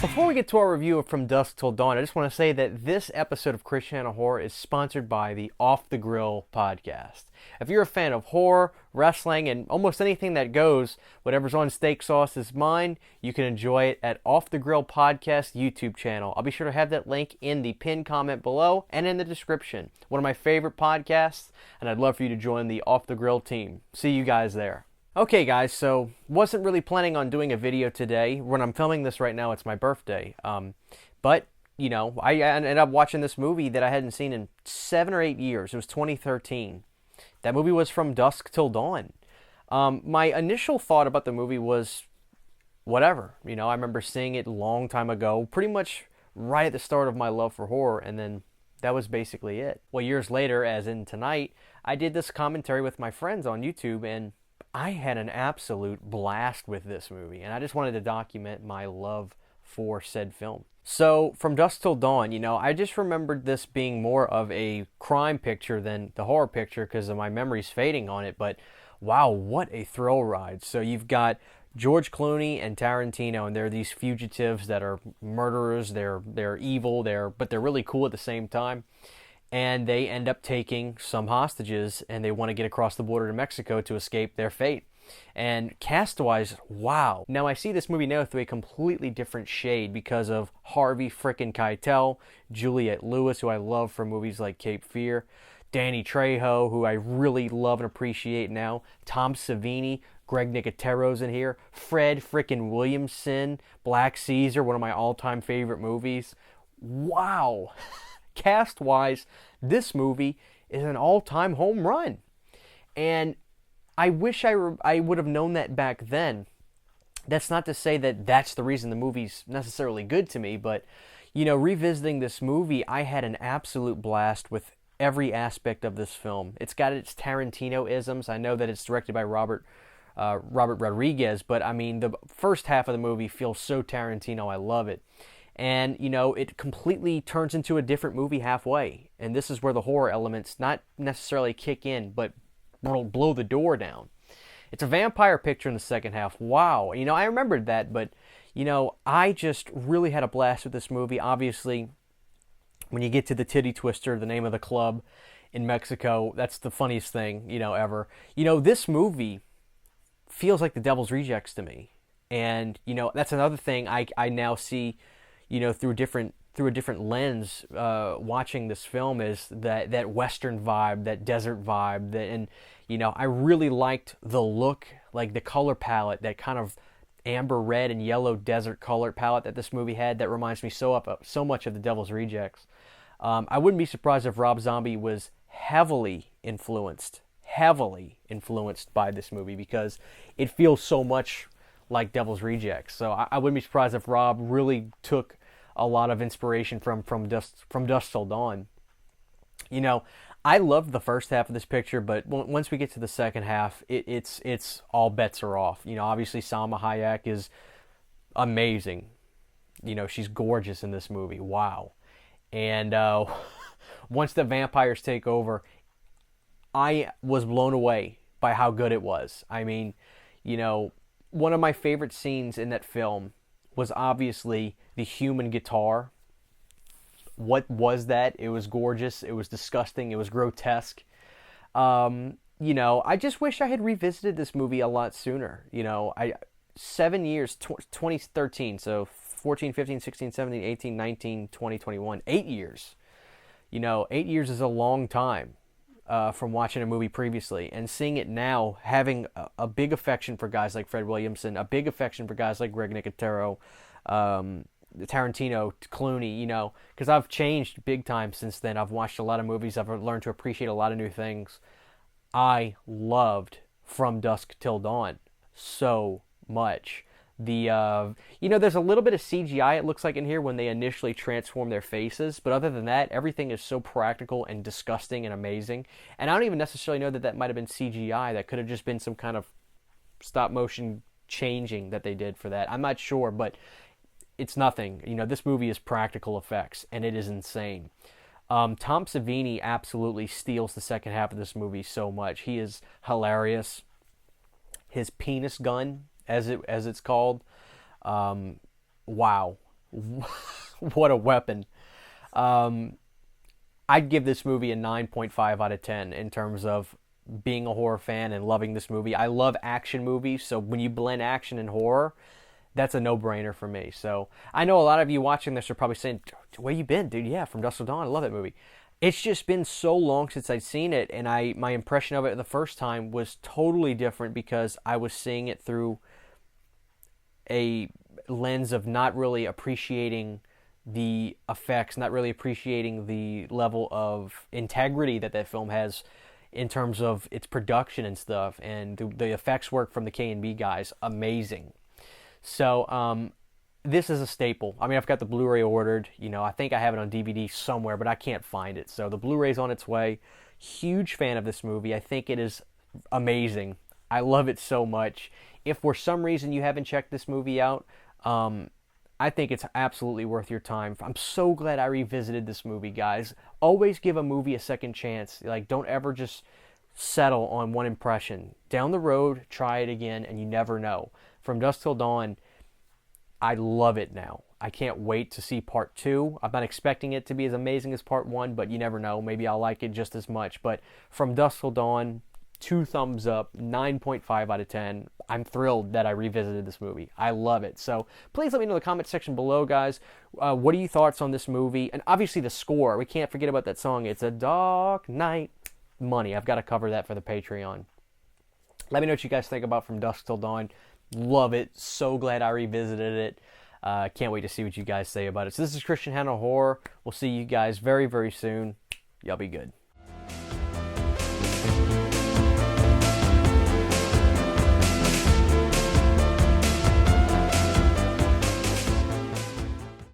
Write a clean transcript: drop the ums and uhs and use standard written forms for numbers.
Before we get to our review of From Dusk Till Dawn, I just want to say that this episode of Christiana Horror is sponsored by the Off the Grill podcast. If you're a fan of horror, wrestling, and almost anything that goes, whatever's on steak sauce is mine, you can enjoy it at Off the Grill podcast YouTube channel. I'll be sure to have that link in the pinned comment below and in the description. One of my favorite podcasts, and I'd love for you to join the Off the Grill team. See you guys there. Okay guys, so wasn't really planning on doing a video today. When I'm filming this right now, it's my birthday. But, you know, I ended up watching this movie that I hadn't seen in 7 or 8 years. It was 2013. That movie was From Dusk Till Dawn. My initial thought about the movie was whatever. You know, I remember seeing it a long time ago, pretty much right at the start of my love for horror, and then that was basically it. Well, years later, as in tonight, I did this commentary with my friends on YouTube, and I had an absolute blast with this movie, and I just wanted to document my love for said film. So, From Dusk Till Dawn, you know, I just remembered this being more of a crime picture than the horror picture because of my memories fading on it, but wow, what a thrill ride. So you've got George Clooney and Tarantino, and they're these fugitives that are murderers, they're evil, but they're really cool at the same time. And they end up taking some hostages, and they want to get across the border to Mexico to escape their fate. And cast-wise, wow. Now, I see this movie now through a completely different shade because of Harvey frickin' Keitel, Juliette Lewis, who I love from movies like Cape Fear, Danny Trejo, who I really love and appreciate now, Tom Savini, Greg Nicotero's in here, Fred frickin' Williamson, Black Caesar, one of my all-time favorite movies. Wow. Cast-wise, this movie is an all-time home run. And I wish I would have known that back then. That's not to say that that's the reason the movie's necessarily good to me, but, you know, revisiting this movie, I had an absolute blast with every aspect of this film. It's got its Tarantino-isms. I know that it's directed by Robert Rodriguez, but, I mean, the first half of the movie feels so Tarantino. I love it. And, you know, it completely turns into a different movie halfway. And this is where the horror elements not necessarily kick in, but blow the door down. It's a vampire picture in the second half. Wow. You know, I remembered that, but, you know, I just really had a blast with this movie. Obviously, when you get to the Titty Twister, the name of the club in Mexico, that's the funniest thing, you know, ever. You know, this movie feels like The Devil's Rejects to me. And, you know, that's another thing I now see, you know, through a different lens, watching this film, is that Western vibe, that desert vibe, and you know, I really liked the look, like the color palette, that kind of amber red and yellow desert color palette that this movie had. That reminds me so much of The Devil's Rejects. I wouldn't be surprised if Rob Zombie was heavily influenced by this movie, because it feels so much like Devil's Rejects. So I wouldn't be surprised if Rob really took a lot of inspiration from Dusk Till Dawn. You know, I loved the first half of this picture, but once we get to the second half, it's all bets are off. You know, obviously Salma Hayek is amazing. You know, she's gorgeous in this movie. Wow. And once the vampires take over, I was blown away by how good it was. I mean, you know, one of my favorite scenes in that film was obviously the human guitar. What was that? It was gorgeous. It was disgusting. It was grotesque. You know, I just wish I had revisited this movie a lot sooner. You know, 7 years, 2013, so 14, 15, 16, 17, 18, 19, 20, 21, 8 years. You know, 8 years is a long time. From watching a movie previously, and seeing it now, having a big affection for guys like Fred Williamson, a big affection for guys like Greg Nicotero, Tarantino, Clooney, you know, because I've changed big time since then. I've watched a lot of movies. I've learned to appreciate a lot of new things. I loved From Dusk Till Dawn so much. You know, there's a little bit of CGI, it looks like, in here when they initially transform their faces, but other than that, everything is so practical and disgusting and amazing. And I don't even necessarily know that might have been CGI. That could have just been some kind of stop motion changing that they did for that. I'm not sure, but it's nothing. You know, this movie is practical effects, and it is insane. Tom Savini absolutely steals the second half of this movie so much. He is hilarious. His penis gun, as it's called, wow. What a weapon. I'd give this movie a 9.5 out of 10 in terms of being a horror fan and loving this movie. I love action movies, so when you blend action and horror, that's a no-brainer for me. So I know a lot of you watching this are probably saying, "Where you been, dude?" Yeah, From Dusk Till Dawn. I love that movie. It's just been so long since I'd seen it, and my impression of it the first time was totally different because I was seeing it through a lens of not really appreciating the effects, not really appreciating the level of integrity that film has in terms of its production and stuff, and the effects work from the K&B guys, amazing. So this is a staple. I mean, I've got the Blu-ray ordered. I think I have it on DVD somewhere, but I can't find it. So the Blu-ray's on its way. Huge fan of this movie. I think it is amazing. I love it so much. If for some reason you haven't checked this movie out, I think it's absolutely worth your time. I'm so glad I revisited this movie, guys. Always give a movie a second chance. Like, don't ever just settle on one impression. Down the road, try it again, and you never know. From Dusk Till Dawn, I love it now. I can't wait to see part 2. I'm not expecting it to be as amazing as part 1, but you never know. Maybe I'll like it just as much. But From Dusk Till Dawn, 2 thumbs up, 9.5 out of 10. I'm thrilled that I revisited this movie. I love it. So please let me know in the comment section below, guys. What are your thoughts on this movie? And obviously the score. We can't forget about that song. It's a dark night. Money. I've got to cover that for the Patreon. Let me know what you guys think about From Dusk Till Dawn. Love it. So glad I revisited it. Can't wait to see what you guys say about it. So this is Christian Hanna Horror. We'll see you guys very, very soon. Y'all be good.